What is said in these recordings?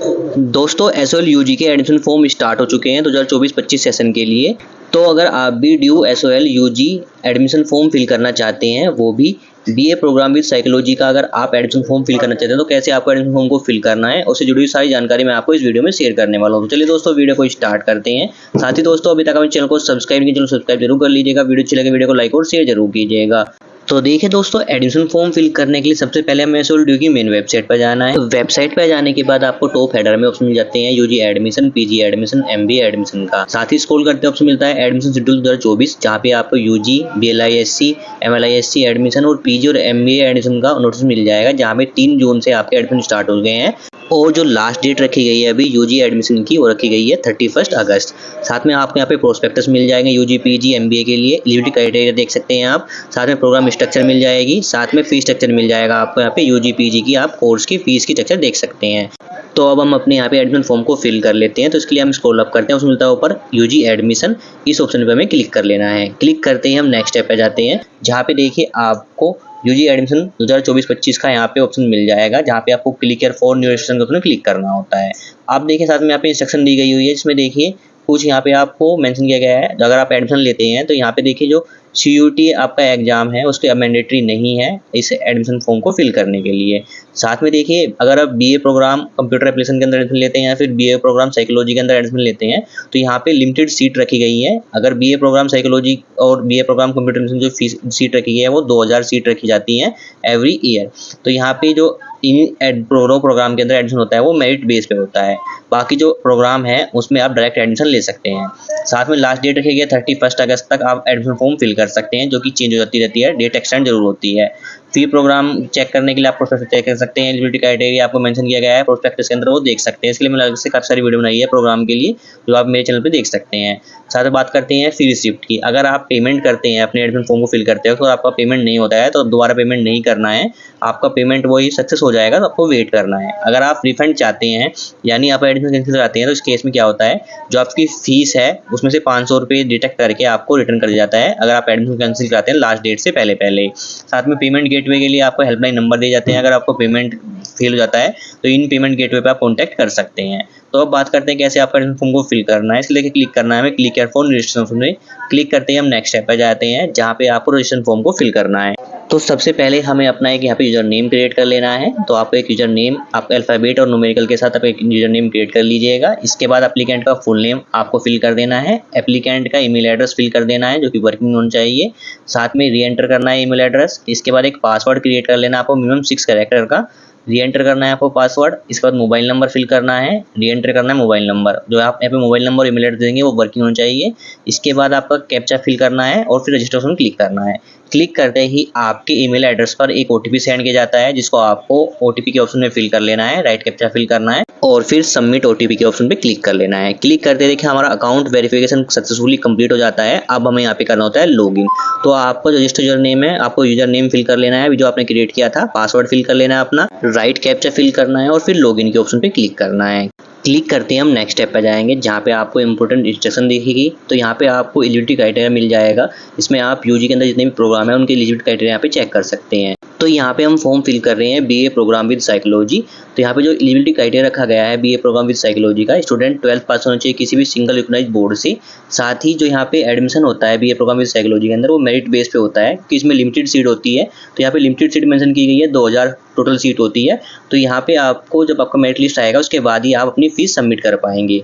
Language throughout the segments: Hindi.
दोस्तों एसओएल यूजी के एडमिशन फॉर्म स्टार्ट हो चुके हैं 2024-25 सेशन के लिए। तो अगर आप भी DU SOL UG admission form fill करना चाहते हैं, वो भी बीए प्रोग्राम विद साइकोलॉजी का, अगर आप एडमिशन फॉर्म फिल करना चाहते हैं तो कैसे आपको एडमिशन फॉर्म को फिल करना है, उससे जुड़ी हुई सारी जानकारी मैं आपको इस वीडियो में शेयर करने वाला हूँ। तो चलिए दोस्तों वीडियो को स्टार्ट करते हैं। साथ ही दोस्तों अभी तक हमारे चैनल को सब्सक्राइब नहीं, चैनल सब्सक्राइब जरूर कर लीजिएगा। वीडियो अच्छी लगे वीडियो को लाइक और शेयर जरूर कीजिएगा। तो देखिए दोस्तों, एडमिशन फॉर्म फिल करने के लिए सबसे पहले हमें एसओएल ड्यू की मेन वेबसाइट पर जाना है। वेबसाइट पर जाने के बाद आपको टॉप हेडर में ऑप्शन मिल जाते हैं UG admission, PG admission, MBA admission का। साथ ही स्क्रॉल करते ऑप्शन मिलता है एडमिशन शेड्यूल 2024, जहाँ पे आपको यूजी, बीएलआईएससी, एमएलआईएससी एडमिशन और पीजी और एमबीए एडमिशन का नोटिस मिल जाएगा, जहाँ पे 3 जून से आपके एडमिशन स्टार्ट हो गए हैं। और जो लास्ट डेट रखी गई है अभी यूजी एडमिशन की, वो रखी गई है 31 अगस्त। साथ में आपको यहाँ पे प्रोस्पेक्टस मिल जाएंगे यूजी, पीजी, एमबीए के लिए। एलिजिबिलिटी क्राइटेरिया देख सकते हैं आप। साथ में प्रोग्राम स्ट्रक्चर मिल जाएगी, साथ में फीस स्ट्रक्चर मिल जाएगा आपको। यहाँ पे यूजी पीजी की आप कोर्स की फीस की स्ट्रक्चर देख सकते हैं। तो अब हम अपने यहाँ पे एडमिशन फॉर्म को फिल कर लेते हैं। तो इसके लिए हम स्क्रॉल अप करते हैं, उसमें मिलता है ऊपर यूजी एडमिशन। इस ऑप्शन पे हमें क्लिक कर लेना है। क्लिक करते ही हम नेक्स्ट स्टेप पे जाते हैं, जहाँ पे देखिए आपको यूजी एडमिशन 2024-25 का यहाँ पे ऑप्शन मिल जाएगा, जहाँ पे आपको click here for new registration के ऑप्शन में क्लिक करना होता है। आप देखिए साथ में यहाँ पे इंस्ट्रक्शन दी गई हुई है, जिसमें देखिए कुछ यहाँ पे आपको मेंशन किया गया है। अगर आप एडमिशन लेते हैं तो यहाँ पे देखिए जो सीयूटी आपका एग्जाम है उसके मैंडेटरी नहीं है इस एडमिशन फॉर्म को फिल करने के लिए। साथ में देखिए अगर आप बीए प्रोग्राम कंप्यूटर एप्लीकेशन के अंदर एडमिशन लेते हैं या फिर बीए प्रोग्राम साइकोलॉजी के अंदर एडमिशन लेते हैं, तो यहाँ पे लिमिटेड सीट रखी गई है। अगर बीए प्रोग्राम साइकोलॉजी और बीए प्रोग्राम कंप्यूटर एप्लीकेशन जो सीट रखी गई है वो 2000 सीट रखी जाती है एवरी ईयर। तो यहाँ पे जो इन प्रोग्राम के अंदर एडमिशन होता है वो मेरिट बेस पे होता है। बाकी जो प्रोग्राम है उसमें आप डायरेक्ट एडमिशन ले सकते हैं। साथ में लास्ट डेट रखी गई है 31 अगस्त तक आप एडमिशन फॉर्म फिल कर सकते हैं, जो कि चेंज हो जाती रहती है, डेट एक्सटेंड जरूर होती है। फी प्रोग्राम चेक करने के लिए आप प्रोस्पेक्टस चेक कर सकते हैं। एलिजिबिलिटी क्राइटेरिया आपको मेंशन किया गया है प्रोस्पेक्टस के अंदर, वो देख सकते हैं। इसके लिए मैंने अलग से काफ़ी सारी वीडियो बनाई है प्रोग्राम के लिए, जो आप मेरे चैनल पे देख सकते हैं। साथ में बात करते हैं फी रिसिप्ट की। अगर आप पेमेंट करते हैं अपने एडमिशन फॉर्म को फिल करते हो तो आपका पेमेंट नहीं होता है, तो दोबारा पेमेंट नहीं करना है। आपका पेमेंट वही सक्सेस हो जाएगा, तो आपको वेट करना है। अगर आप रिफंड चाहते हैं, यानी आप एडमिशन कैंसिल कराते हैं, तो इस केस में क्या होता है, जो आपकी फीस है उसमें से 500 रुपये डिडक्ट करके आपको रिटर्न कर दिया जाता है, अगर आप एडमिशन कैंसिल कराते हैं लास्ट डेट से पहले। साथ में पेमेंट गेटवे के लिए आपको हेल्पलाइन नंबर दिए जाते हैं। अगर आपको पेमेंट फेल हो जाता है तो इन पेमेंट गेटवे पे आप कॉन्टैक्ट कर सकते हैं। तो अब बात करते हैं कैसे आपका एडमिशन फॉर्म को फिल करना है। इसलिए क्लिक करना है हमें क्लिक हियर फॉर रजिस्ट्रेशन में। क्लिक करते ही हम नेक्स्ट स्टेप पर जाते हैं, जहाँ पे आपको रजिस्ट्रेशन फॉर्म को फिल करना है। तो सबसे पहले हमें अपना एक यहाँ पे यूजर नेम क्रिएट कर लेना है। तो आपको एक यूजर नेम, आप अल्फ़ाबेट और न्यूमेरिकल के साथ आप एक यूजर नेम क्रिएट कर लीजिएगा। इसके बाद एप्लीकेंट का फुल नेम आपको फिल कर देना है। एप्लीकेंट का ईमेल एड्रेस फिल कर देना है, जो कि वर्किंग होना चाहिए। साथ में री एंटर करना है ईमेल एड्रेस। इसके बाद एक पासवर्ड क्रिएट कर लेना आपको, मिनिमम 6 कैरेक्टर का। री एंटर करना है आपको पासवर्ड। इसके बाद मोबाइल नंबर फिल करना है, री एंटर करना है मोबाइल नंबर। जो आप यहाँ पे मोबाइल नंबर ईमेल एड्रेस देंगे वो वर्किंग होना चाहिए। इसके बाद आपका कैप्चा फिल करना है और फिर रजिस्ट्रेशन क्लिक करना है। क्लिक करते ही आपके ईमेल एड्रेस पर एक ओटीपी सेंड किया जाता है, जिसको आपको ओटीपी के ऑप्शन में फिल कर लेना है, राइट कैप्चा फिल करना है और फिर सबमिट ओटीपी के ऑप्शन पे क्लिक कर लेना है। क्लिक करते देखिए हमारा अकाउंट वेरिफिकेशन सक्सेसफुली कंप्लीट हो जाता है। अब हमें यहाँ पे करना होता है लॉगिन। तो आपको जो रजिस्टर यूजर नेम है, आपको यूजर नेम फिल कर लेना है जो आपने क्रिएट किया था, पासवर्ड फिल कर लेना है अपना, राइट कैप्चा फिल करना है और फिर लॉगिन के ऑप्शन पे क्लिक करना है। क्लिक करते हैं हम नेक्स्ट स्टेप पर जाएंगे, जहाँ पे आपको इंपॉर्टेंट इंस्ट्रक्शन दिखेगी। तो यहाँ पे आपको एलिजिबिलिटी क्राइटेरिया मिल जाएगा। इसमें आप यूजी के अंदर जितने भी प्रोग्राम है उनके एलिजिबिलिटी क्राइटेरिया यहाँ पे चेक कर सकते हैं। तो यहाँ पे हम फॉर्म फिल कर रहे हैं बीए प्रोग्राम विद साइकोलॉजी। तो यहाँ पे जो एलिजिबिलिटी क्राइटेरिया रखा गया है बीए प्रोग्राम विद साइकोलॉजी का, स्टूडेंट 12th पास होना चाहिए किसी भी सिंगल रिकॉग्नाइज्ड बोर्ड से। साथ ही जो यहाँ पे एडमिशन होता है बीए प्रोग्राम विद साइकोलॉजी के अंदर, वो मेरिट बेस पे होता है कि इसमें लिमिटेड सीट होती है। तो यहाँ पे लिमिटेड सीट मेंशन की गई है, 2000 टोटल सीट होती है। तो यहाँ पे आपको जब आपका मेरिट लिस्ट आएगा उसके बाद ही आप अपनी फीस सबमिट कर पाएंगे।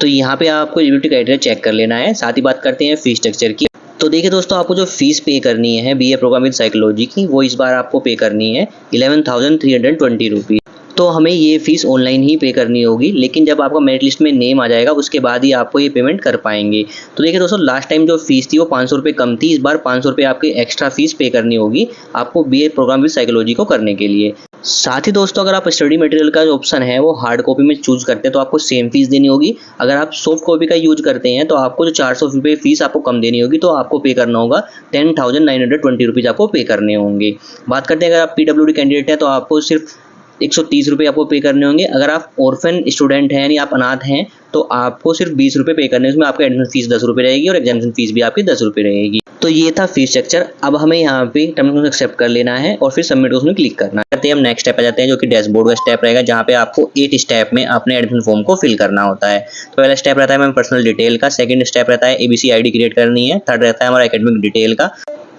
तो यहाँ पे आपको एलिजिबिलिटी क्राइटेरिया चेक कर लेना है। साथ ही बात करते हैं फीस स्ट्रक्चर की। तो देखिए दोस्तों, आपको जो फीस पे करनी है बीए प्रोग्राम विद साइकोलॉजी की, वो इस बार आपको पे करनी है 11,320 रुपीज़। तो हमें ये फीस ऑनलाइन ही पे करनी होगी, लेकिन जब आपका मेरिट लिस्ट में नेम आ जाएगा उसके बाद ही आपको ये पेमेंट कर पाएंगे। तो देखिए दोस्तों, लास्ट टाइम जो फीस थी वो 500 रुपये कम थी, इस बार 500 रुपये आपकी एक्स्ट्रा फीस पे करनी होगी आपको बीए प्रोग्राम विद साइकोलॉजी को करने के लिए। साथ ही दोस्तों, अगर आप स्टडी मटेरियल का जो ऑप्शन है वो हार्ड कॉपी में चूज करते हैं तो आपको सेम फीस देनी होगी। अगर आप सॉफ्ट कॉपी का यूज करते हैं तो आपको जो 400 रुपये फीस आपको कम देनी होगी, तो आपको पे करना होगा 10,920 रुपीज़ आपको पे करने होंगे। बात करते हैं अगर आप पीडब्ल्यूडी कैंडिडेट हैं तो आपको सिर्फ 130 रुपये आपको पे करने होंगे। अगर आप ऑर्फन स्टूडेंट हैं यानी आप अनाथ हैं तो आपको सिर्फ 20 रुपये पे करने हैं। उसमें आपकी एडमिशन फीस 10 रुपये रहेगी और एग्जामिनेशन फीस भी आपकी 10 रुपये रहेगी। तो ये था फीस स्ट्रक्चर। अब हमें यहाँ पे टर्म्स एंड एक्सेप्ट कर लेना है और फिर सबमिट उसमें क्लिक करना है। हम नेक्स्ट स्टेप आ जाते हैं जो कि डैशबोर्ड का स्टेप रहेगा, जहाँ पे आपको 8 स्टेप में अपने एडमिशन फॉर्म को फिल करना होता है। तो पहला स्टेप रहता है हमें पर्सनल डिटेल का, सेकंड स्टेप रहता है ABC ID क्रिएट करनी है, थर्ड रहता है हमारा एकेडमिक डिटेल का,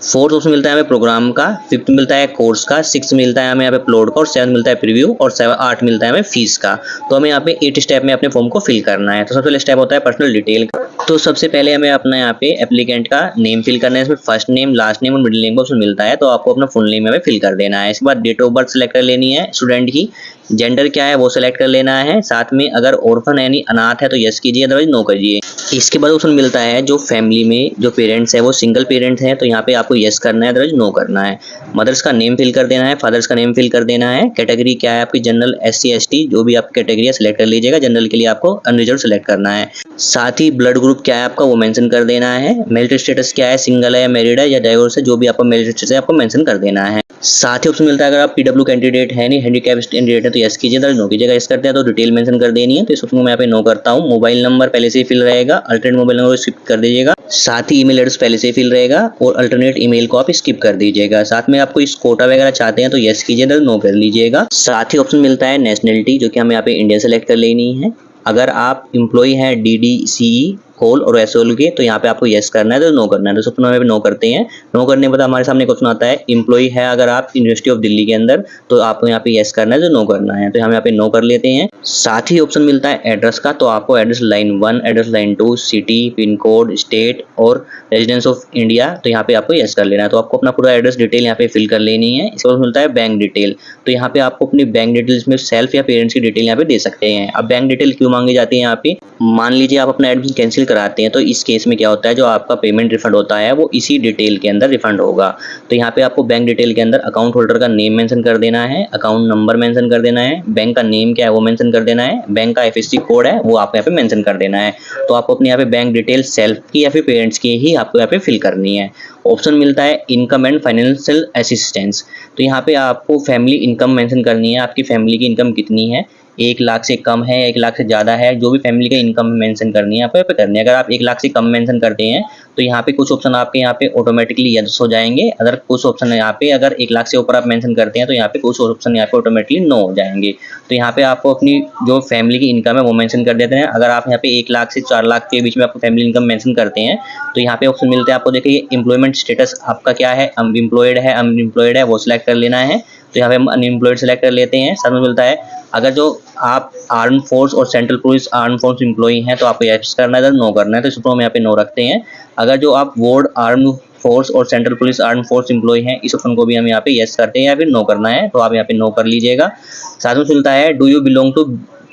फोर्थ ऑप्शन मिलता है हमें प्रोग्राम का, फिफ्थ मिलता है कोर्स का, सिक्स मिलता है हमें यहाँ पे अपलोड का और सेवन मिलता है प्रीव्यू और 8 मिलता है हमें फीस का। तो हमें यहाँ पे 8 स्टेप में अपने फॉर्म को फिल करना है। तो सबसे पहले स्टेप होता है पर्सनल डिटेल का। तो सबसे पहले हमें अपना यहाँ पे एप्लीकेंट का नेम फिल करना है। इसमें फर्स्ट नेम, लास्ट नेम और मिडिल नेम का ऑप्शन मिलता है, तो आपको अपना फुल नेम यहाँ पे फिल कर देना है। इसके बाद डेट ऑफ बर्थ सेलेक्ट कर लेनी है स्टूडेंट की, जेंडर क्या है वो सेलेक्ट कर लेना है, साथ में अगर ऑर्फन यानी अनाथ है तो यस कीजिए, अदरवाइज नो करिए। इसके बाद ऑप्शन मिलता है जो फैमिली में जो पेरेंट्स है वो सिंगल पेरेंट्स हैं तो यहाँ पे आपको यस करना है, अदरवाइज नो करना है। मदर्स का नेम फिल कर देना है, फादर्स का नेम फिल कर देना है। कैटेगरी क्या है आपकी, जनरल, SC ST जो भी आपकी कैटेगरी है सिलेक्ट कर लीजिएगा। जनरल के लिए आपको अनरिजर्व सेलेक्ट करना है। साथ ही ब्लड ग्रुप क्या है आपका वो मेंशन कर देना है। मैरिटल स्टेटस क्या है, सिंगल है, मैरिड है या डाइवोर्स है, जो भी आपका मैरिटल स्टेटस है आपको मेंशन कर देना है। साथ ही ऑप्शन मिलता है अगर आप PW कैंडिडेट है नहीं, हैंडीकैप कैंडिडेट है तो यस कीजिए, अदरवाइज नो कीजिएगा। यस करते हैं तो डिटेल मेंशन कर देनी है, तो इस ऑप्शन को मैं यहाँ पे नो करता हूँ। मोबाइल नंबर पहले से ही फिल रहेगा, अल्टरनेट मोबाइल नंबर स्किप कर दीजिएगा। साथ ही ईमेल एड्रेस पहले से ही फिल रहेगा और अल्टरनेट ईमेल को आप स्किप कर दीजिएगा। साथ में आपको इस कोटा वगैरह चाहते हैं तो यस कीजिए, अदरवाइज नो कर लीजिएगा। साथ ही ऑप्शन मिलता है नेशनलिटी, जो कि हमें यहाँ पे इंडिया सेलेक्ट कर लेनी है। अगर आप एम्प्लॉय हैं DDCE होल और SOL के तो यहाँ पे आपको यस करना है, तो नो करना है। तो सबसे पहले नो करते हैं। नो करने के बाद हमारे सामने क्वेश्चन आता है एम्प्लॉय है अगर आप यूनिवर्सिटी ऑफ दिल्ली के अंदर तो आपको यहाँ पे यस करना है, तो नो करना है। तो हम यहाँ पे नो कर लेते हैं। साथ ही ऑप्शन मिलता है एड्रेस का, तो आपको address line 1, address line 2, city, pin code, state और रेजिडेंस ऑफ इंडिया, तो यहाँ पे आपको यस कर लेना है। तो आपको अपना पूरा एड्रेस डिटेल यहाँ पे फिल कर लेनी है। इसके बाद मिलता है बैंक डिटेल, तो यहाँ पे आपको अपनी बैंक डिटेल्स में सेल्फ या पेरेंट्स की डिटेल यहाँ पे दे सकते हैं। अब बैंक डिटेल क्यों मांगी जाती है यहाँ पे, मान लीजिए आप अपना एडमिशन कैंसिल कराते हैं तो इस केस में क्या होता है जो आपका पेमेंट रिफंड होता है वो इसी डिटेल के अंदर रिफंड होगा। तो यहाँ पे आपको बैंक डिटेल के अंदर अकाउंट होल्डर का नेम मेंशन कर देना है, अकाउंट नंबर मेंशन कर देना है, बैंक का नेम क्या है वो मेंशन कर देना है, बैंक का FSC कोड है वो आपको यहाँ पे मेंशन कर देना है। तो आपको अपने यहाँ पे बैंक डिटेल सेल्फ की या फिर पेरेंट्स की ही आपको यहाँ पे फिल करनी है। ऑप्शन मिलता है इनकम एंड फाइनेंशियल असिस्टेंस, तो यहाँ पे आपको फैमिली इनकम मेंशन करनी है। आपकी फैमिली की इनकम कितनी है, 1 लाख से कम है, 1 लाख से ज़्यादा है, जो भी फैमिली का इनकम मेंशन करनी है आपको यहाँ पे करनी है। अगर आप 1 लाख से कम मेंशन करते हैं तो यहाँ पे कुछ ऑप्शन आपके यहाँ पे ऑटोमेटिकली यस हो जाएंगे। अगर कुछ ऑप्शन यहाँ पे अगर 1 लाख से ऊपर आप मेंशन करते हैं तो यहाँ पे कुछ ऑप्शन यहाँ पे ऑटोमेटिकली नो हो जाएंगे। तो यहाँ पे आपको अपनी जो फैमिली की इनकम है वो मेंशन कर देते हैं। अगर आप यहाँ पे 1 लाख से 4 लाख के बीच में आपको फैमिली इनकम मेंशन करते हैं तो यहाँ पे ऑप्शन मिलते हैं आपको। देखिए एम्प्लॉयमेंट स्टेटस आपका क्या है, एम्प्लॉयड है, अनएम्प्लॉयड है, वो सिलेक्ट कर लेना है। तो यहाँ पे हम अनएम्प्लॉयड सेलेक्ट कर लेते हैं। साथ में मिलता है अगर जो आप आर्म फोर्स और central police arm force employee हैं तो आपको यस करना है, नो करना है। तो इसको हम यहाँ पे नो रखते हैं। अगर जो आप वार्ड आर्म फोर्स और central police arm force employ हैं इस ऑप्शन को भी हम यहाँ पे यस करते हैं या फिर नो करना है, तो आप यहाँ पे नो कर लीजिएगा। साथ में मिलता है do you belong to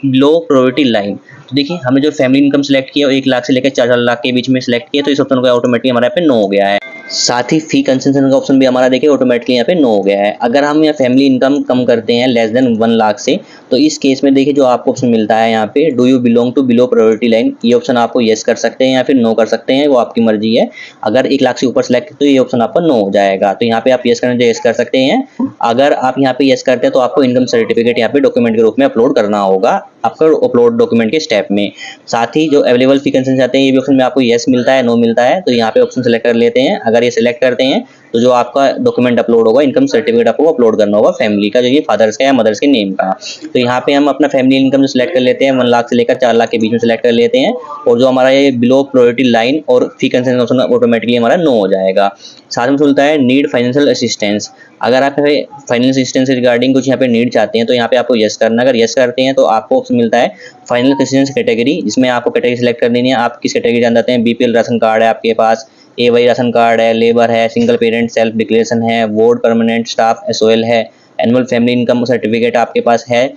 low poverty line, तो देखिए हमने जो फैमिली इनकम सेलेक्ट किया 1 लाख से लेकर 4 लाख के बीच में सेलेक्ट किया तो इस ऑप्शन को ऑटोमेटिकली हमारे यहाँ पे नो हो गया है। साथ ही फी कंसेशन का ऑप्शन भी हमारा देखिए ऑटोमेटिकली यहाँ पे नो हो गया है। अगर हम यहाँ फैमिली इनकम कम करते हैं लेस देन 1 लाख से तो इस केस में देखिए जो आपको ऑप्शन मिलता है यहाँ पे do you belong to below priority line, ये ऑप्शन आपको यस कर सकते हैं या फिर नो कर सकते हैं, वो आपकी मर्जी है। अगर 1 लाख से ऊपर सेलेक्ट तो ये ऑप्शन आपका नो हो जाएगा। तो यहाँ पे आप यस करना चाहिए यस कर सकते हैं। अगर आप यहाँ पे यस करते हैं तो आपको इनकम सर्टिफिकेट यहाँ पे डॉक्यूमेंट के रूप में अपलोड करना होगा आपका अपलोड डॉक्यूमेंट के स्टेप में। साथ ही जो अवेलेबल फी कंसेशन चाहते हैं ये भी ऑप्शन में आपको यस मिलता है नो मिलता है, तो यहाँ पे ऑप्शन सेलेक्ट कर लेते हैं। अगर ये सिलेक्ट करते हैं तो जो आपका डॉक्यूमेंट अपलोड होगा इनकम सर्टिफिकेट आपको अपलोड करना होगा फैमिली का, जो ये फादर्स का या मदर्स के नेम का। तो यहाँ पे हम अपना फैमिली इनकम जो सिलेक्ट कर लेते हैं 1 लाख से लेकर 4 लाख के बीच में सिलेक्ट कर लेते हैं और जो हमारा ये बिलो प्रायोरिटी लाइन और फी कंसेशन ऑप्शन ऑटोमेटिकली हमारा नो हो जाएगा। साथ में मिलता है नीड फाइनेंशियल असिस्टेंस, अगर आप फाइनेंशियल असिस्टेंस रिगार्डिंग कुछ यहाँ पे नीड चाहते हैं तो यहाँ पे आपको यस करना। अगर यस करते हैं तो आपको ऑप्शन मिलता है फाइनेंशियल असिस्टेंस कैटेगरी, जिसमें आपको कैटेगरी सेलेक्ट कर देनी है। आप किस कैटेगरी जान जाते हैं, BPL राशन कार्ड है आपके पास, AY राशन कार्ड है, लेबर है, सिंगल पेरेंट सेल्फ डिक्लेरेशन है, वार्ड परमानेंट स्टाफ SOL है, एनुअल फैमिली इनकम सर्टिफिकेट आपके पास है,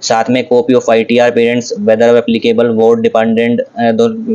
साथ में copy of ITR parents whether applicable ward dependent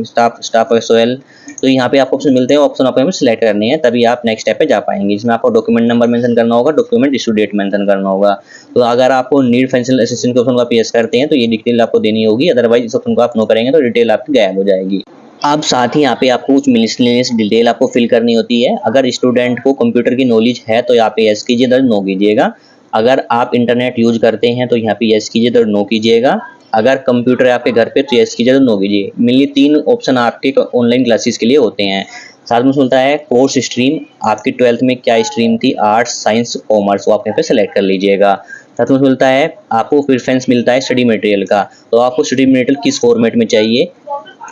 staff SOL। तो यहाँ पे आपको ऑप्शन मिलते हैं, ऑप्शन आपको सिलेक्ट करने हैं तभी आप नेक्स्ट स्टेप पे जा पाएंगे, जिसमें आपको डॉक्यूमेंट नंबर मेंशन करना होगा, डॉक्यूमेंट इशू डेट मेंशन करना होगा। तो अगर आपको नीड फाइनेंशियल असिस्टेंस के ऑप्शन को आप यस करते हैं तो ये डिटेल आपको देनी होगी, अदरवाइज इस ऑप्शन को आप नो करेंगे तो डिटेल आपकी गायब हो जाएगी। अब साथ ही यहाँ पे आपको कुछ मिसलेनियस डिटेल आपको फिल करनी होती है। अगर स्टूडेंट को कंप्यूटर की नॉलेज है तो यहाँ पे यस कीजिए, नो कीजिएगा। अगर आप इंटरनेट यूज करते हैं तो यहाँ पे यस कीजिए, तो नो कीजिएगा। अगर कंप्यूटर है आपके घर पे तो यस कीजिए, तो नो कीजिए। मेनली 3 ऑप्शन आपके ऑनलाइन क्लासेस के लिए होते हैं। साथ में मिलता है कोर्स स्ट्रीम, आपकी 12th में क्या स्ट्रीम थी, आर्ट्स, साइंस, कॉमर्स, वो आप यहाँ पे सेलेक्ट कर लीजिएगा। साथ में मिलता है आपको प्रेफरेंस मिलता है स्टडी मटेरियल का, तो आपको स्टडी मटेरियल किस फॉर्मेट में चाहिए,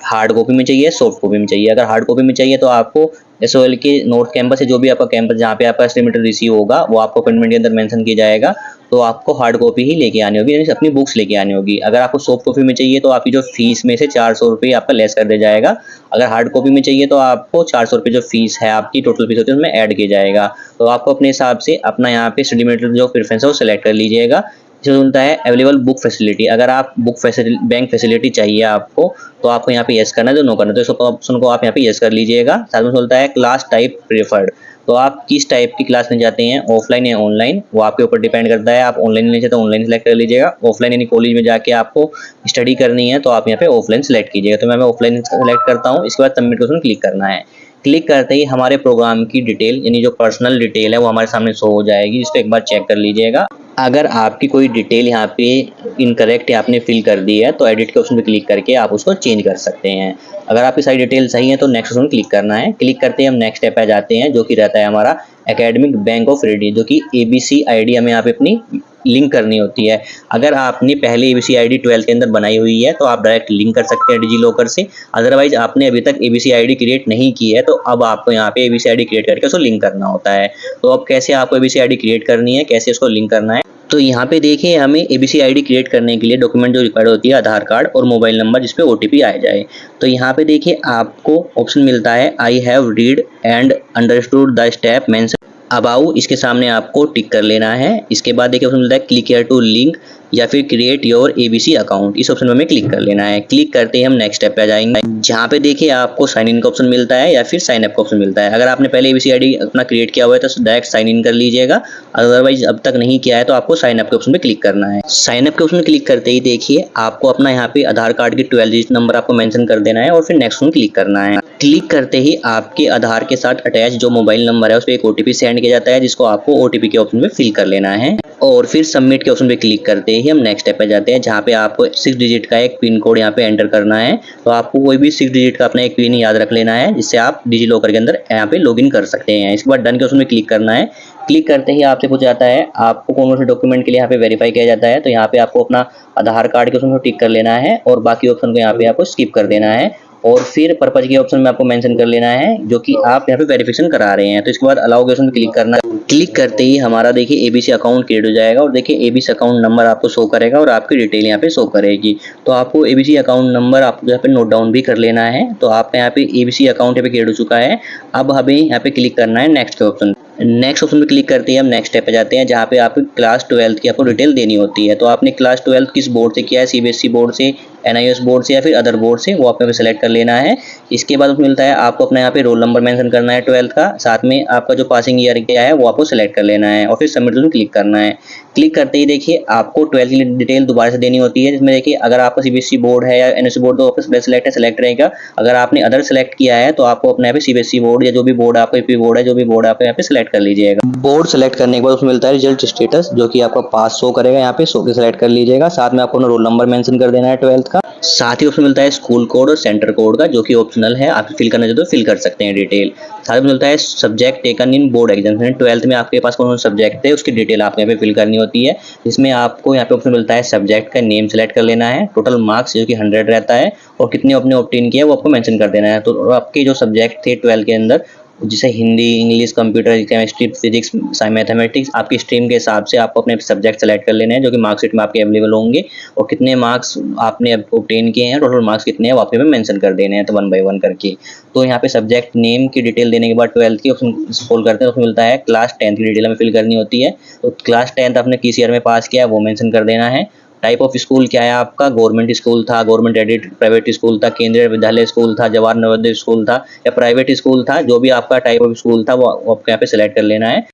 हार्ड कॉपी में चाहिए, सॉफ्ट कॉपी में चाहिए। अगर हार्ड कॉपी में चाहिए तो आपको एसओएल के नॉर्थ कैंपस से जो भी आपका कैंपस जहाँ पे आपका स्टडी मटेरियल रिसीव होगा वो आपको अपॉइंटमेंट के अंदर मेंशन किया जाएगा, तो आपको हार्ड कॉपी ही लेके आनी होगी, यानी अपनी बुक्स लेके आनी होगी। अगर आपको सॉफ्ट कॉपी में चाहिए तो आपकी जो फीस में से 400 रुपये आपका लेस कर दिया जाएगा। अगर हार्ड कॉपी में चाहिए तो आपको 400 रुपये जो फीस है आपकी टोटल फीस होती है उसमें ऐड किया जाएगा। तो आपको अपने हिसाब से अपना यहाँ पे स्टडी मटेरियल जो प्रेफरेंस है वो सिलेक्ट कर लीजिएगा। इसमें मिलता है अवेलेबल बुक फैसिलिटी, अगर आप बुक फैसिलिटी बैंक फैसिलिटी चाहिए आपको तो आपको यहाँ पे यस करना है, तो नो करना है, तो इस ऑप्शन को आप यहाँ पे यस कर लीजिएगा। साथ में मिलता है क्लास टाइप प्रेफर्ड, तो आप किस टाइप की क्लास में जाते हैं, ऑफलाइन या ऑनलाइन, वो आपके ऊपर डिपेंड करता है। आप ऑनलाइन लेना चाहते तो ऑनलाइन सेलेक्ट कर लीजिएगा, ऑफलाइन यानी कॉलेज में जाके आपको स्टडी करनी है तो आप यहाँ पे ऑफलाइन सेलेक्ट कीजिएगा। तो मैं ऑफलाइन सेलेक्ट करता हूँ। इसके बाद सबमिट का ऑप्शन क्लिक करना है। क्लिक करते ही हमारे प्रोग्राम की डिटेल यानी जो पर्सनल डिटेल है वो हमारे सामने शो हो जाएगी, इसको एक बार चेक कर लीजिएगा। अगर आपकी कोई डिटेल यहाँ पे इनकरेक्ट है, आपने फिल कर दी है, तो एडिट के ऑप्शन पे क्लिक करके आप उसको चेंज कर सकते हैं। अगर आपकी सारी डिटेल सही है तो नेक्स्ट ऑप्शन क्लिक करना है। क्लिक करते ही हम नेक्स्ट स्टेप पे जाते हैं, जो कि रहता है हमारा एकेडमिक बैंक ऑफ रेडी, जो कि ABC ID हमें यहाँ पे अपनी लिंक करनी होती है। अगर आपने पहले ABC ID 12 के अंदर बनाई हुई है तो आप डायरेक्ट लिंक कर सकते हैं डिजी लॉकर से। अदरवाइज आपने अभी तक ABC ID क्रिएट नहीं की है तो अब आपको यहाँ पे ABC ID क्रिएट करके उसको लिंक करना होता है। तो अब कैसे आपको ABC ID क्रिएट करनी है, कैसे उसको लिंक करना है, तो यहाँ पे देखिए हमें ABC ID क्रिएट करने के लिए डॉक्यूमेंट जो रिक्वायर्ड होती है आधार कार्ड और मोबाइल नंबर जिस पे OTP आ जाए। तो यहाँ पे देखिए आपको ऑप्शन मिलता है I have read and understood the step mention about, इसके सामने आपको टिक कर लेना है। इसके बाद देखिए ऑप्शन मिलता है क्लिक हियर टू लिंक या फिर क्रिएट योर ABC अकाउंट, इस ऑप्शन में हमें क्लिक कर लेना है। क्लिक करते ही हम नेक्स्ट स्टेप पे आ जाएंगे, जहाँ पे देखिए आपको साइन इन का ऑप्शन मिलता है या फिर साइन अप का ऑप्शन मिलता है। अगर आपने पहले ABC ID अपना क्रिएट किया हुआ है तो डायरेक्ट साइन इन कर लीजिएगा, अदरवाइज अब तक नहीं किया है तो आपको साइन अप के ऑप्शन पे क्लिक करना है। साइन अप के ऑप्शन में क्लिक करते ही देखिए आपको अपना यहाँ पे आधार कार्ड की 12 डिजिट नंबर आपको मेंशन कर देना है और फिर नेक्स्ट ऑप्शन क्लिक करना है। क्लिक करते ही आपके आधार के साथ अटैच जो मोबाइल नंबर है उस पर एक OTP सेंड किया जाता है, जिसको आपको OTP के ऑप्शन में फिल कर लेना है। और फिर सबमिट के ऑप्शन पे क्लिक करते ही हम नेक्स्ट स्टेप पे जाते हैं, जहाँ पे आपको 6 डिजिट का एक पिन कोड यहाँ पे एंटर करना है। तो आपको कोई भी 6 डिजिट का अपना एक पिन याद रख लेना है, जिससे आप डिजी लॉकर के अंदर यहाँ पे लॉगिन कर सकते हैं। इसके बाद डन के ऑप्शन में क्लिक करना है। क्लिक करते ही आपसे पूछ जाता है आपको कौन से डॉक्यूमेंट के लिए यहाँ पे वेरीफाई किया जाता है, तो यहाँ पे आपको अपना आधार कार्ड के ऑप्शन को टिक कर लेना है और बाकी ऑप्शन को यहाँ पे आपको स्किप कर देना है। और फिर पर्पज के ऑप्शन में आपको मेंशन कर लेना है जो कि आप यहाँ पे वेरिफिकेशन करा रहे हैं। तो इसके बाद अलाउ के ऑप्शन पे क्लिक करना है। क्लिक करते ही हमारा देखिए ABC अकाउंट क्रिएट हो जाएगा और देखिए ABC अकाउंट नंबर आपको शो करेगा और आपकी डिटेल यहाँ पे शो करेगी। तो आपको ABC अकाउंट नंबर आपको यहाँ पे नोट डाउन भी कर लेना है। तो आपका यहाँ पे ABC अकाउंट यहाँ पे क्रिएट हो चुका है। अब हमें यहाँ पे क्लिक करना है नेक्स्ट के ऑप्शन। नेक्स्ट ऑप्शन पे क्लिक करते ही हम नेक्स्ट स्टेप पे जाते हैं, जहाँ पे आपकी क्लास 12 की आपको डिटेल देनी होती है। तो आपने क्लास 12 किस बोर्ड से किया है, CBSE बोर्ड से, NIOS बोर्ड से या फिर अदर बोर्ड से, वो आपको सेलेक्ट कर लेना है। इसके बाद मिलता है आपको अपना यहाँ पे रोल नंबर मेंशन करना है 12 का, साथ में आपका जो पासिंग ईयर क्या है वो आपको सेलेक्ट कर लेना है और फिर सबमिट में क्लिक करना है। क्लिक करते ही देखिए आपको 12 की डिटेल दोबारा से देनी होती है, जिसमें देखिए अगर आपका CBSE बोर्ड है या NIOS बोर्ड तो आपका सेलेक्ट रहेगा। अगर आपने अदर सेलेक्ट किया है तो आपको अपने यहाँ पे CBSE बोर्ड या जो भी बोर्ड आपका AP बोर्ड है, जो भी बोर्ड आप यहाँ पे सेलेक्ट कर लीजिएगा। बोर्ड सेलेक्ट करने के बाद उसमें मिलता है रिजल्ट स्टेटस, जो कि आपका पास शो करेगा, यहाँ पे शो के सेलेक्ट कर लीजिएगा। साथ में आपको रोल नंबर मेंशन कर देना है 12 का। साथ ही उसमें मिलता है स्कूल कोड और सेंटर कोड का, जो कि ऑप्शनल है, आप फिल करना चाहते हो फिल कर सकते हैं डिटेल। साथ में मिलता है subject taken in board exam, 12th में आपके पास कौन सा सब्जेक्ट है उसकी डिटेल आपको यहाँ पे फिल करनी होती है। इसमें आपको यहाँ पे ऑप्शन मिलता है सब्जेक्ट का नेम सेलेक्ट कर लेना है, टोटल मार्क्स जो कि 100 रहता है और कितने आपने ऑब्टेन किया वो आपको मेंशन कर देना है। तो आपके जो सब्जेक्ट थे 12 के अंदर, जैसे Hindi, English, computer, chemistry, physics, mathematics, आपकी स्ट्रीम के हिसाब से आपको अपने सब्जेक्ट सेलेक्ट कर लेने हैं, जो कि मार्कशीट में आपके अवेलेबल होंगे और कितने मार्क्स आपने ऑब्टेन किए हैं, टोटल मार्क्स कितने हैं वो आपके में मेंशन कर देने हैं, तो 1 बाय 1 करके। तो यहाँ पे सब्जेक्ट नेम की डिटेल देने के बाद 12 की ऑप्शन स्क्रॉल करते हैं, उसमें मिलता है क्लास 10 की डिटेल हमें फिल करनी होती है। तो क्लास 10 आपने किस ईयर में पास किया है वो मेंशन कर देना है। टाइप ऑफ स्कूल क्या है आपका, गवर्नमेंट स्कूल था, गवर्नमेंट एडेड प्राइवेट स्कूल था, केंद्रीय विद्यालय स्कूल था, जवाहर नवोदय स्कूल था या प्राइवेट स्कूल था, जो भी आपका टाइप ऑफ स्कूल था वो आपको यहाँ पे सेलेक्ट कर लेना है।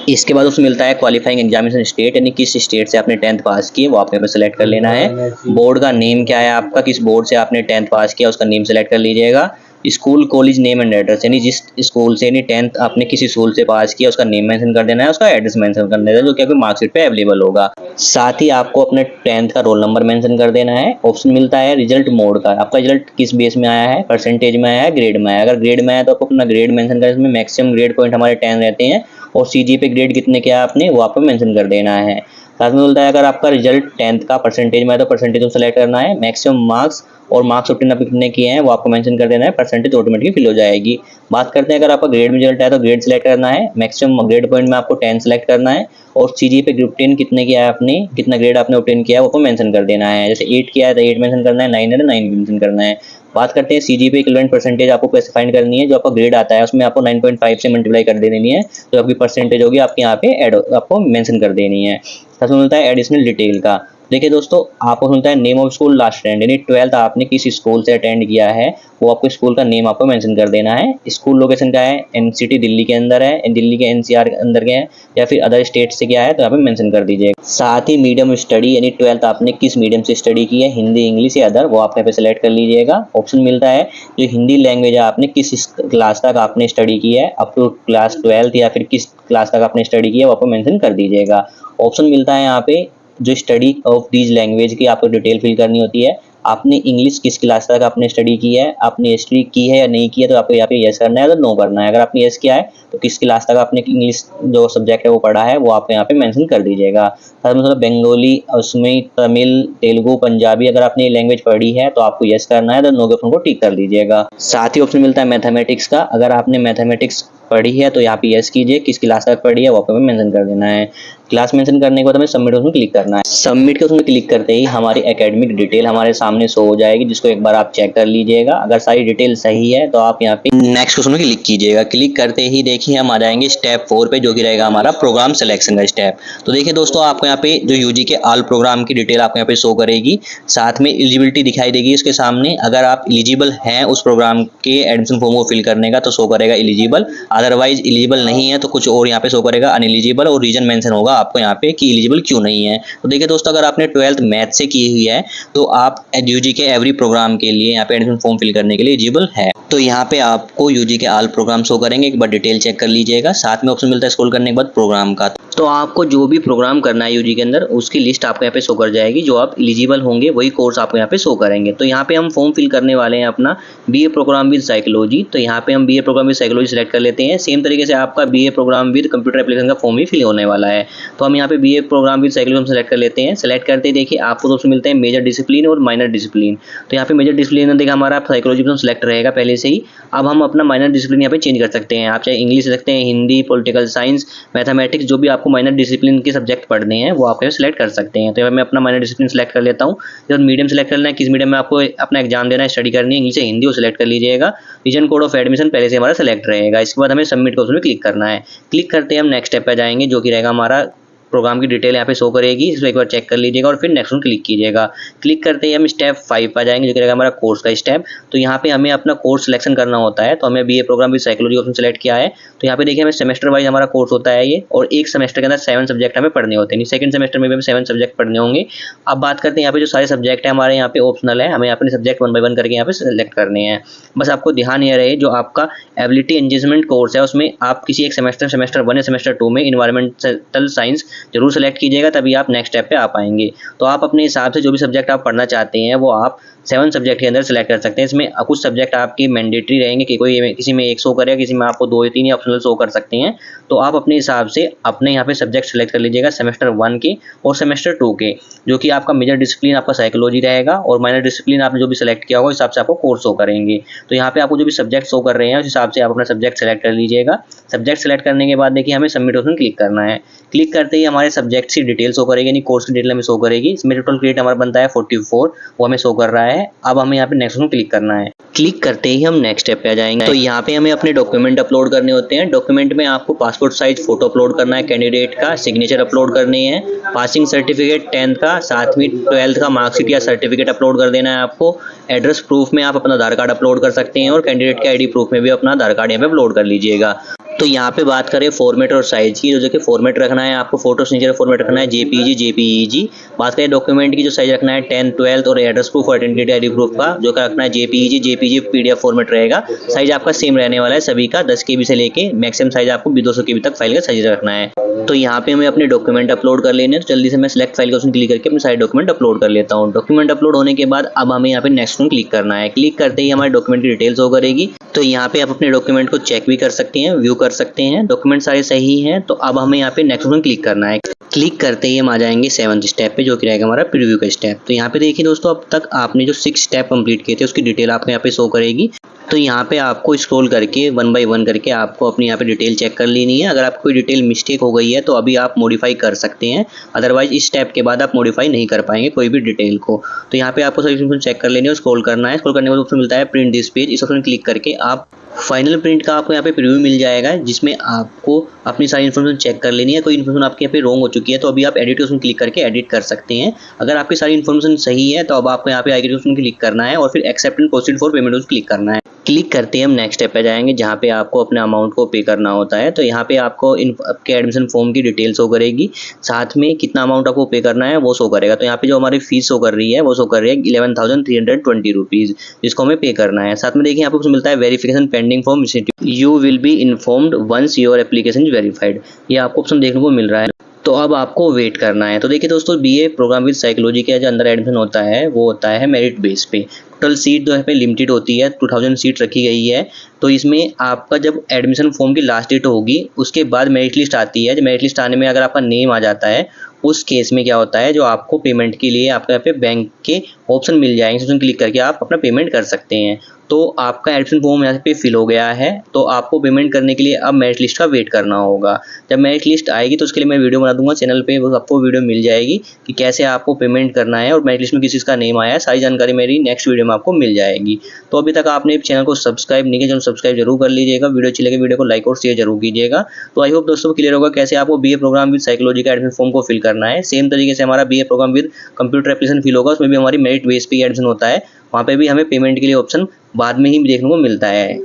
इसके बाद उसमें मिलता है क्वालिफाइंग एग्जामिनेशन स्टेट, यानी किस स्टेट से आपने 10th पास की है वो आपको यहाँ पे सेलेक्ट कर लेना है। बोर्ड का नेम क्या है आपका, किस बोर्ड से आपने 10th पास किया उसका नेम सेलेक्ट कर लीजिएगा। School college name and address, यानी जिस स्कूल से यानी 10th आपने किसी स्कूल से पास किया उसका नेम मेंशन कर देना है, उसका एड्रेस मेंशन कर देना है जो कि आपकी मार्कशीट पे अवेलेबल होगा। साथ ही आपको अपने 10th का रोल नंबर मेंशन कर देना है। ऑप्शन मिलता है रिजल्ट मोड का, आपका रिजल्ट किस बेस में आया है, परसेंटेज में आया है, ग्रेड में आया है। अगर ग्रेड में आया तो आपको अपना ग्रेड मेंशन करना है, इसमें मैक्सिमम ग्रेड पॉइंट हमारे 10 रहते हैं और सीजीपीए पे ग्रेड कितने किया आपने वो आपको मेंशन कर देना है। साथ में बोलता है अगर आपका रिजल्ट 10th का परसेंटेज में है तो परसेंटेज को सेलेक्ट करना है, मैक्सिमम मार्क्स और मार्क्स ऑब्टेन आपने कितने किए हैं वो आपको मेंशन कर देना है, परसेंटेज ऑटोमेटिकली फिल हो जाएगी। बात करते हैं अगर आपका ग्रेड में रिजल्ट है तो ग्रेड सेलेक्ट करना है, मैक्सिमम ग्रेड पॉइंट में आपको 10 सेलेक्ट करना है और सीजीपीए ग्रुप 10 कितने किया है आपने, कितना ग्रेड आपने ऑब्टेन किया है वो आपको मेंशन कर देना है। जैसे 8 किया है तो 8 मेंशन करना है, 9 है तो 9 मेंशन करना है। बात करते हैं सीजीपीए इक्विवेलेंट परसेंटेज आपको कैसे फाइंड करनी है। जो आपका ग्रेड आता है उसमें आपको 9.5 से मल्टीप्लाई कर देनी है, तो आपकी परसेंटेज होगी आपके यहाँ पे ऐड आपको मेंशन कर देनी है। साथ में मिलता है एडिशनल डिटेल का। देखिए दोस्तों, आपको मिलता है name of school last attend, यानी 12th आपने किस स्कूल से अटेंड किया है वो आपको स्कूल का नेम आपको मेंशन कर देना है। स्कूल लोकेशन क्या है, एनसीटी दिल्ली के अंदर है, दिल्ली के एनसीआर के अंदर के है या फिर अदर स्टेट से क्या है तो यहाँ पे मेंशन कर दीजिएगा। साथ ही मीडियम स्टडी, यानी 12th आपने किस मीडियम से स्टडी की है, हिंदी, इंग्लिश या अदर, वो आप यहाँ पे सेलेक्ट कर लीजिएगा। ऑप्शन मिलता है जो हिंदी लैंग्वेज है आपने किस क्लास तक आपने स्टडी की है, अप टू क्लास 12th या फिर किस क्लास तक आपने स्टडी की है वो आपको मेंशन कर दीजिएगा। ऑप्शन मिलता है यहाँ पे जो स्टडी ऑफ दीज लैंग्वेज की आपको डिटेल फिल करनी होती है। आपने इंग्लिश किस क्लास तक आपने स्टडी की है, आपने हिस्ट्री की है या नहीं की है तो आपको यहाँ पे यस करना है तो नो करना है। अगर आपने यस किया है तो किस क्लास तक आपने इंग्लिश जो सब्जेक्ट है वो पढ़ा है वो आप यहाँ पे मेंशन कर दीजिएगा। साथ में मतलब बंगाली, असमी, तमिल, तेलुगु, पंजाबी अगर आपने ये लैंग्वेज पढ़ी है तो आपको यस करना है तो नो के ऑप्शन को टिक कर दीजिएगा। साथ ही ऑप्शन मिलता है मैथमेटिक्स का, अगर आपने मैथमेटिक्स पढ़ी है तो यहाँ पे यस कीजिए, किस क्लास तक पढ़ी है वो आपको मेंशन कर देना है। क्लास मेंशन करने के बाद हमें सबमिट ऑप्शन क्लिक करना है। सबमिट के ऑप्शन क्लिक करते ही हमारी एकेडमिक डिटेल हमारे सामने शो हो जाएगी, जिसको एक बार आप चेक कर लीजिएगा। अगर सारी डिटेल सही है तो आप यहाँ पे नेक्स्ट ऑप्शन में क्लिक कीजिएगा। क्लिक करते ही देखिए हम आ जाएंगे स्टेप 4 पे, जो कि रहेगा हमारा प्रोग्राम सिलेक्शन का स्टेप। तो देखिए दोस्तों, आपको यहाँ पे जो यूजी के ऑल प्रोग्राम की डिटेल आपको यहाँ पे शो करेगी, साथ में एलिजिबिलिटी दिखाई देगी इसके सामने। अगर आप एलिजिबल हैं उस प्रोग्राम के एडमिशन फॉर्म को फिल करने का तो शो करेगा एलिजिबल, अदरवाइज एलिजिबल नहीं है तो कुछ और यहाँ पे शो करेगा अनएलिजिबल, और रीजन मेंशन होगा आपको यहाँ पे कि एलिजिबल क्यों नहीं है। तो देखिए दोस्तों, अगर आपने 12th मैथ से की हुई है तो आप यूजी के एवरी प्रोग्राम के लिए यहाँ पे एडमिशन फॉर्म फिल करने के लिए एलिजिबल है। तो यहाँ पे आपको यूजी के ऑल प्रोग्राम शो करेंगे, एक बार डिटेल चेक कर लीजिएगा। साथ में ऑप्शन मिलता है स्क्रॉल करने के बाद प्रोग्राम का, तो आपको जो भी प्रोग्राम करना है यूजी के अंदर उसकी लिस्ट आपको यहाँ पे शो कर जाएगी। जो आप एलिजिबल होंगे वही कोर्स आपको यहाँ पे शो करेंगे। तो यहाँ पे हम फॉर्म फिल करने वाले हैं अपना बीए प्रोग्राम विद साइकोलॉजी। तो यहाँ पे हम BA programme with psychology select कर लेते हैं। सेम तरीके से आपका BA programme with computer application का फॉर्म भी फिल होने वाला है। तो हम यहाँ पे BA programme with psychology select कर लेते हैं। सेलेक्ट करते ही देखिए आपको ऑप्शन मिलते हैं मेजर डिसिप्लिन और माइनर डिसिप्लिन। तो यहाँ पे मेजर डिसिप्लिन देखिए हमारा साइकोलॉजी में सेलेक्ट रहेगा पहले से ही। अब हम अपना माइनर डिसिप्लिन यहाँ पे चेंज कर सकते हैं। आप चाहे इंग्लिश ले सकते हैं, हिंदी, पॉलिटिकल साइंस, मैथमेटिक्स, जो भी आपको माइनर डिसिप्लिन के सब्जेक्ट पढ़ने हैं वो आप सेलेक्ट कर सकते हैं। तो मैं अपना माइनर डिसिप्लिन सेलेक्ट कर लेता हूँ। जब मीडियम सेलेक्ट करना है, किस मीडियम में आपको अपना एग्जाम देना है, स्टडी करनी है, इंग्लिश या हिंदी, वो सेलेक्ट कर लीजिएगा। रीजन कोड ऑफ एडमिशन पहले से हमारा सेलेक्ट रहेगा। इसके बाद हमें सबमिट के ऑप्शन में क्लिक करना है। क्लिक करते ही हम नेक्स्ट स्टेप पे जाएंगे, जो कि रहेगा हमारा प्रोग्राम की डिटेल यहाँ पे शो करेगी। इसको एक बार चेक कर लीजिएगा और फिर नेक्स्ट में क्लिक कीजिएगा। क्लिक करते ही हम स्टेप 5 पर जाएंगे, जो कि रहेगा हमारा कोर्स का स्टेप। तो यहाँ पे हमें अपना कोर्स सिलेक्शन करना होता है। तो हमें BA programme with psychology option select किया है। तो यहाँ पे देखिए हमें सेमेस्टर वाइज हमारा कोर्स होता है ये, और एक सेमेस्टर के अंदर 7 सब्जेक्ट हमें पढ़ने होते हैं। सेकंड सेमेस्टर में भी हमें 7 सब्जेक्ट पढ़ने होंगे। अब बात करते हैं यहाँ पे जो सारे सब्जेक्ट है हमारे यहाँ पे ऑप्शनल है, हमें अपने सब्जेक्ट 1 बाय 1 करके यहाँ पे सेलेक्ट करने हैं। बस आपको ध्यान ये रहे, जो आपका एबिलिटी एंगेजमेंट कोर्स है उसमें आप किसी एक सेमेस्टर 1 या सेमेस्टर 2 में इन्वायरमेंटल साइंस जरूर सेलेक्ट कीजिएगा, तभी आप नेक्स्ट स्टेप पे आ पाएंगे। तो आप अपने हिसाब से जो भी सब्जेक्ट आप पढ़ना चाहते हैं वो आप 7 सब्जेक्ट के अंदर सेलेक्ट कर सकते हैं। इसमें कुछ सब्जेक्ट आपके मैंडेटरी रहेंगे कि कोई किसी में 1 शो करेगा, किसी में आपको 2 या 3 या ऑप्शनल शो कर सकते हैं। तो आप अपने हिसाब से अपने यहाँ पे सब्जेक्ट सेलेक्ट कर लीजिएगा सेमेस्टर 1 के और सेमेस्टर 2 के, जो कि आपका मेजर डिसिप्लिन आपका साइकोलॉजी रहेगा और माइनर डिसिप्लिन आपने जो भी सेलेक्ट किया होगा उस हिसाब से आपको कोर्स शो करेंगे। तो यहाँ पे आपको जो भी सब्जेक्ट शो कर रहे हैं उस हिसाब से आप अपना सब्जेक्ट सेलेक्ट कर लीजिएगा। सब्जेक्ट सेलेक्ट करने के बाद देखिए हमें सबमिट ऑप्शन क्लिक करना है। क्लिक करते ही हमारे सब्जेक्ट की डिटेल शो करेगी, यानी कोर्स की डिटेल हमें शो करेगी। इसमें टोटल क्रेडिट हमारा बनता है 44, वो हमें शो कर रहा है। अब हमें यहाँ पे नेक्स्ट में क्लिक करना है। क्लिक करते ही हम नेक्स्ट स्टेप पे आ जाएंगे। तो यहाँ पे हमें अपने डॉक्यूमेंट अपलोड करने होते हैं। डॉक्यूमेंट में आपको पासपोर्ट साइज फोटो अपलोड करना है, कैंडिडेट का सिग्नेचर अपलोड करनी है, पासिंग सर्टिफिकेट 10th का, साथ में 12th का मार्कशीट या सर्टिफिकेट अपलोड कर देना है आपको। एड्रेस प्रूफ में आप अपना आधार कार्ड अपलोड कर सकते हैं और कैंडिडेट के आईडी प्रूफ में भी अपना आधार कार्ड यहाँ पे अपलोड कर लीजिएगा। तो यहाँ पे बात करें फॉर्मेट और साइज की, तो देखिए फॉर्मेट रखना है आपको, फोटो सिग्नेचर फॉर्मेट रखना है जेपीजी जेपीईजी। बात करें डॉक्यूमेंट की, जो साइज रखना है 10, 12 और एड्रेस प्रूफ और आइडेंटिटी आईडी प्रूफ का, जो का रखना है जेपीईजी जेपीजी पीडीएफ फॉर्मेट रहेगा। साइज आपका सेम रहने वाला है सभी का, 10 KB से लेके मैक्सिमम साइज आपको 200 KB तक फाइल का साइज रखना है। तो यहाँ पे हमें अपने डॉक्यूमेंट अपलोड कर लेने हैं, तो जल्दी से मैं सिलेक्ट फाइल का ऑप्शन क्लिक करके अपने सारे डॉक्यूमेंट अपलोड कर लेता हूँ। डॉक्यूमेंट अपलोड होने के बाद अब हमें यहाँ पे नेक्स्ट में क्लिक करना है। क्लिक करते ही हमारे डॉक्यूमेंट की डिटेल्स शो करेगी। तो यहाँ पे आप अपने डॉक्यूमेंट को चेक भी कर सकते हैं, व्यू कर सकते हैं, डॉक्यूमेंट सारे सही हैं। तो अब हमें यहाँ पे नेक्स्ट में क्लिक करना है। क्लिक करते ही हम आ जाएंगे 7th स्टेप पे, जो कि रहेगा हमारा प्रीव्यू का स्टेप। तो यहाँ पे देखिए दोस्तों, अब तक आपने जो 6 स्टेप कंप्लीट किए थे उसकी डिटेल आपको यहाँ पे शो करेगी। तो यहाँ पे आपको स्क्रॉल करके 1 by 1 करके आपको अपनी यहाँ पे डिटेल चेक कर लेनी है। अगर आपको कोई डिटेल मिस्टेक हो गई है तो अभी आप मॉडिफाई कर सकते हैं, अदरवाइज इस स्टेप के बाद आप मॉडिफाई नहीं कर पाएंगे कोई भी डिटेल को। तो यहाँ पे आपको सारी इन्फॉर्मेशन चेक कर लेनी है और स्क्रॉल करना है। स्क्रॉल करने के बाद ऑप्शन मिलता है प्रिंट दिस पेज, इस ऑप्शन क्लिक करके आप फाइनल प्रिंट का आपको यहाँ पे प्रीव्यू मिल जाएगा, जिसमें आपको अपनी सारी इन्फॉर्मेशन चेक कर लेनी है। कोई इन्फॉर्मेशन आपके यहाँ पे रॉन्ग हो चुकी है तो अभी आप एडिट के ऑप्शन क्लिक करके एडिट कर सकते हैं। अगर आपकी सारी इन्फॉर्मेशन सही है तो अब आपको यहाँ पे आई ऑप्शन क्लिक करना है और फिर accept and proceed for payment click करना है। क्लिक करते ही हम नेक्स्ट स्टेप पे जाएंगे, जहाँ पे आपको अपने अमाउंट को पे करना होता है। तो यहाँ पे आपको आपके एडमिशन फॉर्म की डिटेल शो करेगी, साथ में कितना अमाउंट आपको पे करना है वो शो करेगा। तो यहाँ पे जो हमारी फीस शो कर रही है वो शो कर रही है 11,320 रुपीज़, जिसको हमें पे करना है। साथ में देखिए यहाँ पे ऑप्शन मिलता है verification pending form, you will be informed once your application is verified. ये आपको ऑप्शन देखने को मिल रहा है। तो अब आपको वेट करना है। तो देखिए दोस्तों, बीए प्रोग्राम विद साइकोलॉजी के जो अंदर एडमिशन होता है वो होता है मेरिट बेस पे। टोटल सीट जो है पे लिमिटेड होती है, 2000 सीट रखी गई है। तो इसमें आपका जब एडमिशन फॉर्म की लास्ट डेट होगी उसके बाद मेरिट लिस्ट आती है। जब मेरिट लिस्ट आने में अगर आपका नेम आ जाता है, उस केस में क्या होता है, जो आपको पेमेंट के लिए आपको यहाँ पे बैंक के ऑप्शन मिल जाएंगे, उसमें क्लिक करके आप अपना पेमेंट कर सकते हैं। तो आपका एडमिशन फॉर्म यहाँ पे फिल हो गया है, तो आपको पेमेंट करने के लिए अब मेरिट लिस्ट का वेट करना होगा। जब मेरिट लिस्ट आएगी तो उसके लिए मैं वीडियो बना दूंगा चैनल पे, वो आपको वीडियो मिल जाएगी कि कैसे आपको पेमेंट करना है और मेरिट लिस्ट में किस चीज़ का नेम आया है। सारी जानकारी मेरी नेक्स्ट वीडियो में आपको मिल जाएगी। तो अभी तक आपने चैनल को सब्सक्राइब नहीं किया, चैनल सब्सक्राइब जरूर कर लीजिएगा। वीडियो अच्छी लगे वीडियो को लाइक और शेयर जरूर कीजिएगा। तो आई होप दोस्तों क्लियर होगा कैसे आपको बीए प्रोग्राम विद साइकोलॉजी का एडमिशन फॉर्म को फिल करना है। सेम तरीके से हमारा BA programme with computer application fill होगा, उसमें भी हमारी मेरिट बेस पे एडमिशन होता है। वहाँ पे भी हमें पेमेंट के लिए ऑप्शन बाद में ही देखने को मिलता है।